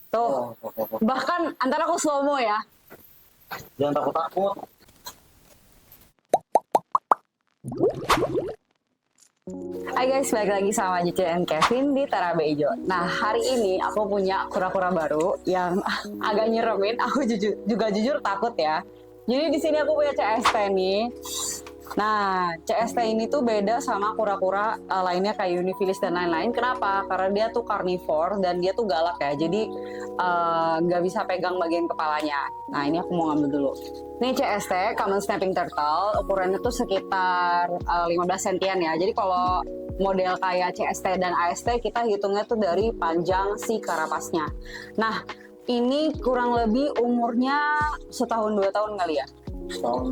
Tuh. Oh. Bahkan antara aku slow mo ya. Jangan takut-takut. Hai guys, balik lagi sama Cici dan Kevin di Tarabe Ijo. Nah, hari ini aku punya kura-kura baru yang agak nyeremin. Aku juga jujur takut ya. Jadi di sini aku punya CST nih. Nah, CST ini tuh beda sama kura-kura lainnya kayak Unifilis dan lain-lain. Kenapa? Karena dia tuh carnivore dan dia tuh galak ya. Jadi nggak bisa pegang bagian kepalanya. Nah, ini aku mau ngambil dulu. Ini CST, Common Snapping Turtle. Ukurannya tuh sekitar 15 sentian ya. Jadi kalau model kayak CST dan AST kita hitungnya tuh dari panjang si karapasnya. Nah, ini kurang lebih umurnya setahun 2 tahun kali ya. Setahun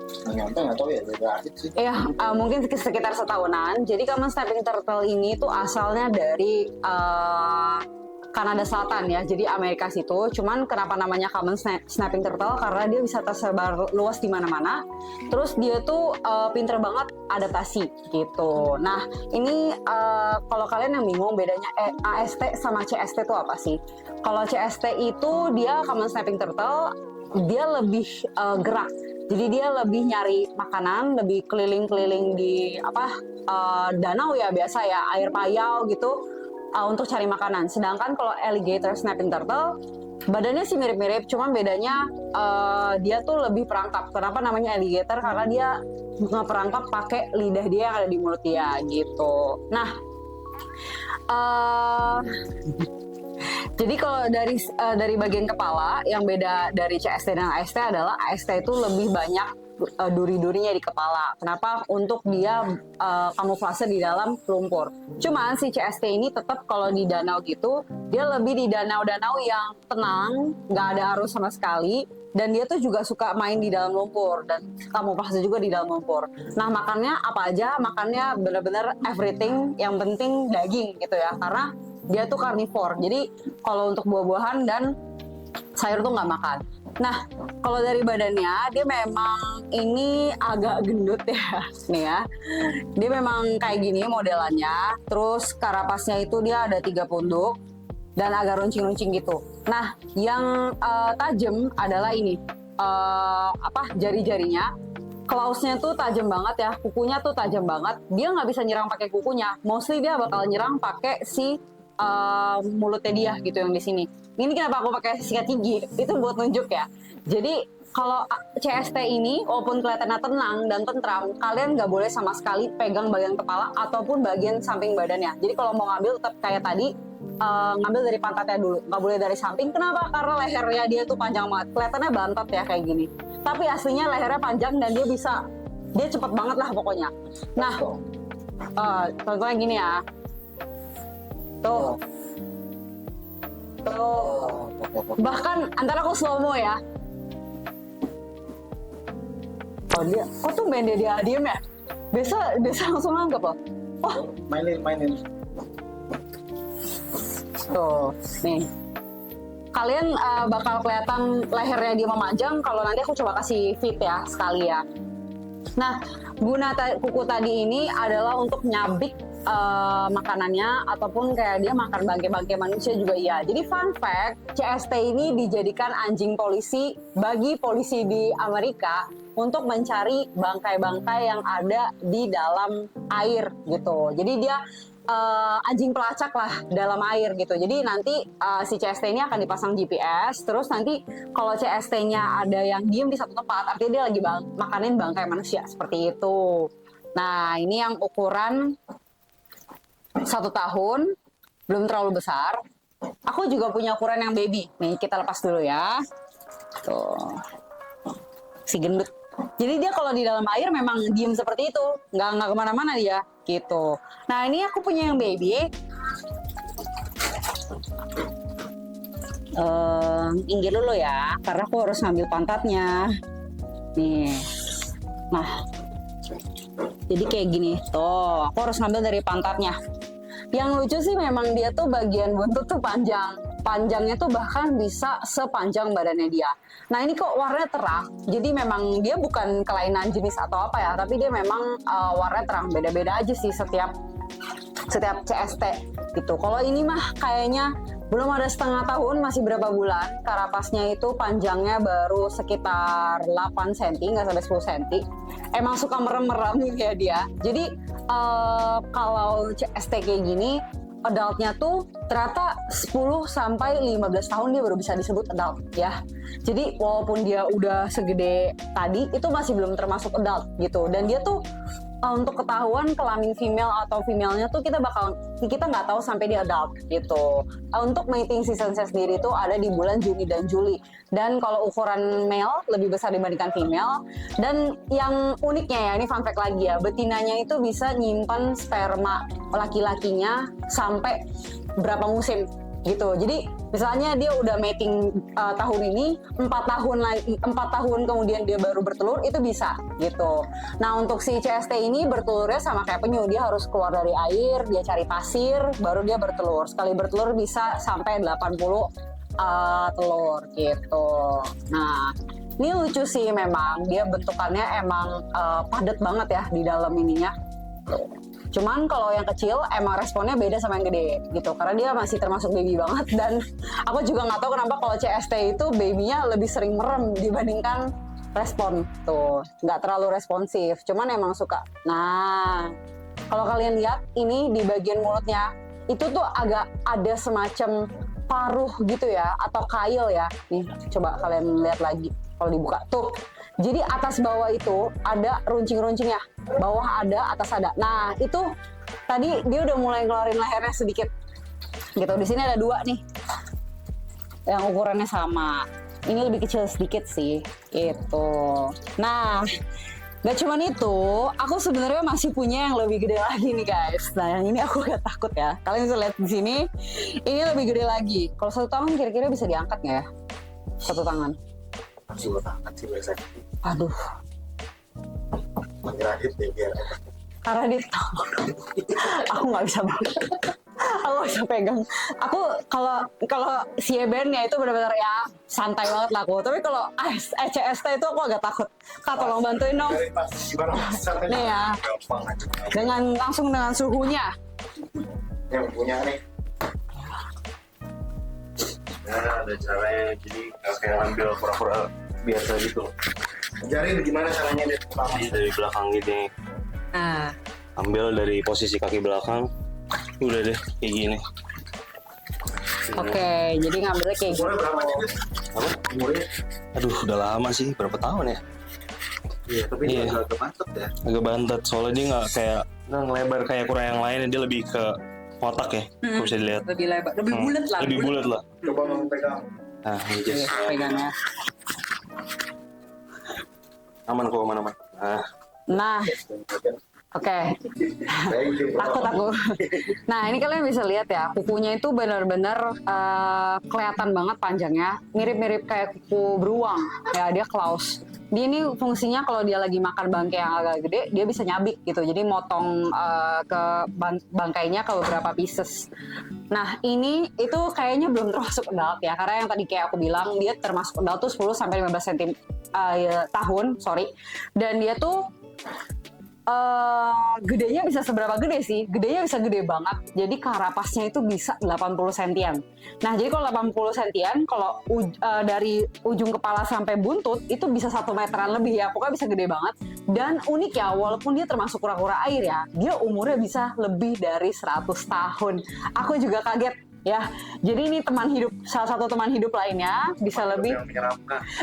nggak nyampe, nggak tahu ya, beda adik sih. Ya, mungkin sekitar setahunan. Jadi Common Snapping Turtle ini tuh asalnya dari Kanada Selatan ya, jadi Amerika situ. Cuman kenapa namanya Common Snapping Turtle? Karena dia bisa tersebar luas di mana-mana. Terus dia tuh pinter banget adaptasi gitu. Nah, ini kalau kalian yang bingung bedanya AST sama CST itu apa sih? Kalau CST itu dia Common Snapping Turtle, dia lebih gerak. Jadi dia lebih nyari makanan, lebih keliling-keliling di danau ya biasa ya, air payau gitu. Untuk cari makanan. Sedangkan kalau alligator snapping turtle badannya sih mirip-mirip, cuman bedanya dia tuh lebih perangkap. Kenapa namanya alligator? Karena dia ngeperangkap pakai lidah dia yang ada di mulut dia gitu. Nah, jadi kalau dari bagian kepala yang beda dari CST dan AST adalah AST itu lebih banyak duri-durinya di kepala. Kenapa? Untuk dia kamuflase di dalam lumpur. Cuman si CST ini tetap kalau di danau gitu, dia lebih di danau-danau yang tenang, nggak ada arus sama sekali. Dan dia tuh juga suka main di dalam lumpur dan kamuflase juga di dalam lumpur. Nah, makannya apa aja? Makannya bener-bener everything, yang penting daging gitu ya. Karena dia tuh karnivor. Jadi kalau untuk buah-buahan dan sayur tuh nggak makan. Nah, kalau dari badannya, dia memang ini agak gendut ya, nih ya. Dia memang kayak gini modelannya. Terus karapasnya itu dia ada 3 punduk dan agak runcing-runcing gitu. Nah, yang tajam adalah ini, jari-jarinya. Klausnya tuh tajam banget ya, kukunya tuh tajam banget. Dia nggak bisa nyerang pakai kukunya. Mostly dia bakal nyerang pakai si mulutnya dia gitu yang di sini. Ini kenapa aku pakai sikat gigi? Itu buat nunjuk ya. Jadi kalau CST ini walaupun kelihatannya tenang dan tentram, kalian nggak boleh sama sekali pegang bagian kepala ataupun bagian samping badannya. Jadi kalau mau ngambil tetap kayak tadi, ngambil dari pantatnya dulu, nggak boleh dari samping. Kenapa? Karena lehernya dia tuh panjang banget. Kelihatannya bantat ya kayak gini. Tapi aslinya lehernya panjang dan dia cepet banget lah pokoknya. Nah, contohnya gini ya. Tuh. Bahkan antara aku slow mo ya. Oh dia, kok tuh main dia diem ya? Biasa langsung nganggep loh. Oh, Mainin. tuh, nih. Kalian bakal kelihatan lehernya dia memanjang kalau nanti aku coba kasih fit ya sekali ya. Nah, guna kuku tadi ini adalah untuk nyabik makanannya ataupun kayak dia makan bangkai-bangkai manusia juga iya. Jadi fun fact, CST ini dijadikan anjing polisi bagi polisi di Amerika untuk mencari bangkai-bangkai yang ada di dalam air gitu. Jadi dia anjing pelacak lah dalam air gitu. Jadi nanti si CST ini akan dipasang GPS. Terus nanti kalau CST-nya ada yang diem di satu tempat, artinya dia lagi makanin bangkai manusia seperti itu. Nah, ini yang ukuran 1 tahun, belum terlalu besar. Aku juga punya ukuran yang baby. Nih, kita lepas dulu ya. Tuh. Si gendut. Jadi dia kalau di dalam air memang diem seperti itu. Nggak kemana-mana dia. Gitu. Nah, ini aku punya yang baby. Inggir dulu ya. Karena aku harus ngambil pantatnya. Nih. Nah. Jadi kayak gini. Tuh, aku harus ngambil dari pantatnya. Yang lucu sih memang dia tuh bagian buntut tuh panjang. Panjangnya tuh bahkan bisa sepanjang badannya dia. Nah ini kok warnanya terang. Jadi memang dia bukan kelainan jenis atau apa ya. Tapi dia memang warnanya terang. Beda-beda aja sih setiap setiap CST gitu. Kalau ini mah kayaknya belum ada setengah tahun, masih berapa bulan. Karapasnya itu panjangnya baru sekitar 8 cm, nggak sampai 10 cm. Emang suka merem-merem ya dia. Jadi kalau CST kayak gini, adultnya tuh ternyata 10 sampai 15 tahun dia baru bisa disebut adult ya. Jadi walaupun dia udah segede tadi, itu masih belum termasuk adult gitu. Dan dia tuh untuk ketahuan kelamin female atau female-nya tuh kita nggak tahu sampai dia adult gitu. Untuk mating season sendiri tuh ada di bulan Juni dan Juli. Dan kalau ukuran male lebih besar dibandingkan female. Dan yang uniknya ya, ini fun fact lagi ya, betinanya itu bisa nyimpan sperma laki-lakinya sampai berapa musim gitu. Jadi misalnya dia udah mating tahun ini, 4 tahun kemudian dia baru bertelur, itu bisa gitu. Nah untuk si CST ini bertelurnya sama kayak penyu, dia harus keluar dari air, dia cari pasir, baru dia bertelur. Sekali bertelur bisa sampai 80 telur gitu. Nah ini lucu sih, memang dia bentukannya emang padat banget ya di dalam ininya. Cuman kalau yang kecil emang responnya beda sama yang gede gitu, karena dia masih termasuk baby banget. Dan aku juga nggak tahu kenapa kalau CST itu babynya lebih sering merem dibandingkan respon tuh, nggak terlalu responsif, cuman emang suka. Nah kalau kalian lihat ini di bagian mulutnya itu tuh agak ada semacam paruh gitu ya, atau kail ya. Nih coba kalian lihat lagi kalau dibuka tuh. Jadi atas bawah itu ada runcing-runcingnya, bawah ada, atas ada. Nah itu tadi dia udah mulai ngeluarin lehernya sedikit, gitu. Di sini ada 2 nih, yang ukurannya sama. Ini lebih kecil sedikit sih, gitu. Nah, gak cuman itu, aku sebenarnya masih punya yang lebih gede lagi nih guys. Nah yang ini aku gak takut ya. Kalian bisa lihat di sini, ini lebih gede lagi. Kalau 1 tangan kira-kira bisa diangkat nggak ya? 1 tangan. Masih buat angkat sih biasanya. Aduh. Mengeradit deh biar. Karena dia tahu. Aku nggak bisa banget. Aku nggak bisa pegang. Aku kalau si Eben-nya itu benar-benar ya santai banget lah aku. Tapi kalau CST itu aku agak takut. Kak tolong bantuin dong. Nih ya. Langsung dengan suhunya. Yang punya nih. Nah, ada caranya, jadi kayak ambil pura-pura biasa gitu. Ajarin gimana caranya dia pertama. Jadi dari belakang gitu nih. Nah, Ambil dari posisi kaki belakang. Udah deh, kayak gini. oke. Jadi ngambilnya kayak gitu. Umurnya berapa aja guys? Apa? Umurnya? Aduh, udah lama sih, berapa tahun ya? Iya, tapi Iya. dia agak mantep ya. Agak bantet, soalnya dia nggak ngelebar kayak kurang yang lain, dia lebih ke kotak ya, kalau bisa dilihat. Lebih lebar, lebih bulat lah. Lebih bulat lah. Coba mau pegang. Nah, ini Jess. Iya, pegangnya. Aman kok, aman-aman. Nah, oke. Thank you, bro. Takut aku. Nah ini kalian bisa lihat ya, kukunya itu benar-benar kelihatan banget panjangnya, mirip-mirip kayak kuku beruang ya, dia claws. Dia ini fungsinya kalau dia lagi makan bangkai yang agak gede, dia bisa nyabik gitu, jadi motong ke bangkainya ke beberapa pieces. Nah ini itu kayaknya belum termasuk adult ya, karena yang tadi kayak aku bilang dia termasuk adult tuh 10 sampai 15 tahun, dan dia tuh gedenya bisa seberapa gede sih? Gedenya bisa gede banget. Jadi karapasnya itu bisa 80 sentian. Nah, jadi kalau 80 sentian, kalau dari ujung kepala sampai buntut itu bisa 1 meteran lebih ya. Pokoknya bisa gede banget. Dan unik ya, walaupun dia termasuk kura-kura air ya, dia umurnya bisa lebih dari 100 tahun. Aku juga kaget ya. Jadi ini salah satu teman hidup lainnya bisa lebih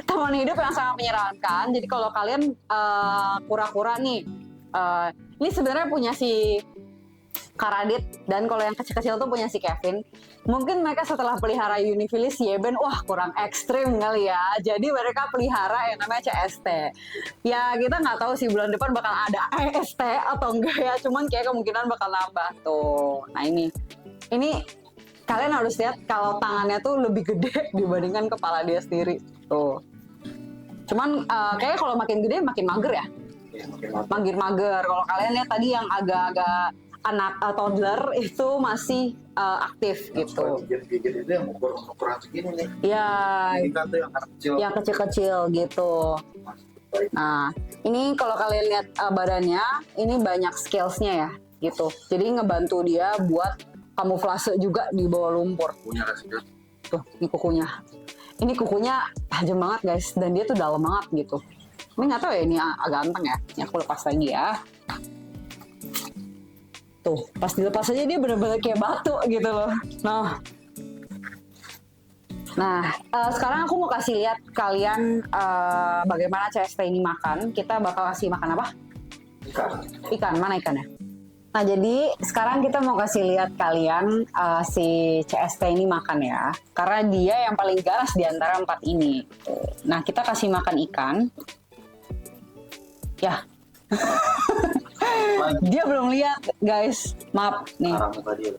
teman hidup yang sangat menyeramkan. Jadi kalau kalian kura-kura nih, ini sebenarnya punya si Karadit, dan kalau yang kecil-kecil tuh punya si Kevin. Mungkin mereka setelah pelihara Uniphilis Yeben, wah kurang ekstrim kali ya. Jadi mereka pelihara yang namanya CST. Ya kita nggak tahu sih bulan depan bakal ada EST atau enggak ya. Cuman kayak kemungkinan bakal nambah tuh. Nah ini kalian harus lihat kalau tangannya tuh lebih gede dibandingkan kepala dia sendiri tuh. Cuman kayaknya kalau makin gede makin mager ya. Mager. Kalau kalian lihat tadi yang agak-agak anak toddler itu masih aktif gitu. Gigit-gigit itu yang ukuran segini nih. Ya, Ini kan tuh yang anak kecil. yang kecil-kecil gitu. Nah, ini kalau kalian lihat badannya, ini banyak scalesnya ya, gitu. Jadi ngebantu dia buat kamuflase juga di bawah lumpur. Punya kasih dia. Tuh, ini kukunya. Ini kukunya tajam banget guys, dan dia tuh dalam banget gitu. Ini nggak tahu ya, ini agak ganteng ya. Ini aku lepas lagi ya. Tuh, pas dilepas aja dia bener-bener kayak batu gitu loh. Nah, sekarang aku mau kasih lihat kalian bagaimana CST ini makan. Kita bakal kasih makan apa? Ikan, mana ikannya? Nah, jadi sekarang kita mau kasih lihat kalian si CST ini makan ya. Karena dia yang paling ganas di antara 4 ini. Nah, kita kasih makan ikan. Ya. Dia belum lihat, guys. Maaf nih. Arah muka dia.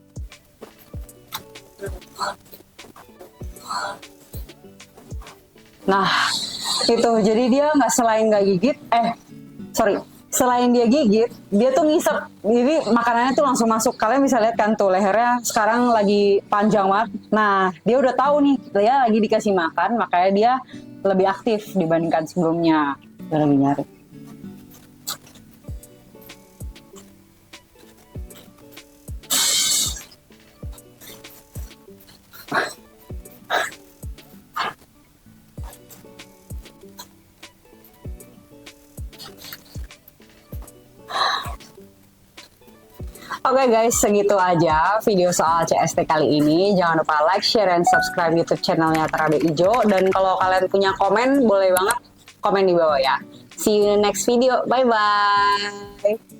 Nah, itu. Jadi dia selain nggak gigit, selain dia gigit, dia tuh ngisep. Jadi makanannya tuh langsung masuk. Kalian bisa lihat kan tuh lehernya sekarang lagi panjang banget. Nah, dia udah tahu nih, dia lagi dikasih makan, makanya dia lebih aktif dibandingkan sebelumnya. Dia lagi nyari. Oke guys, segitu aja video soal CST kali ini. Jangan lupa like, share, dan subscribe YouTube channelnya Terabe Ijo. Dan kalau kalian punya komen, boleh banget komen di bawah ya. See you in the next video. Bye-bye.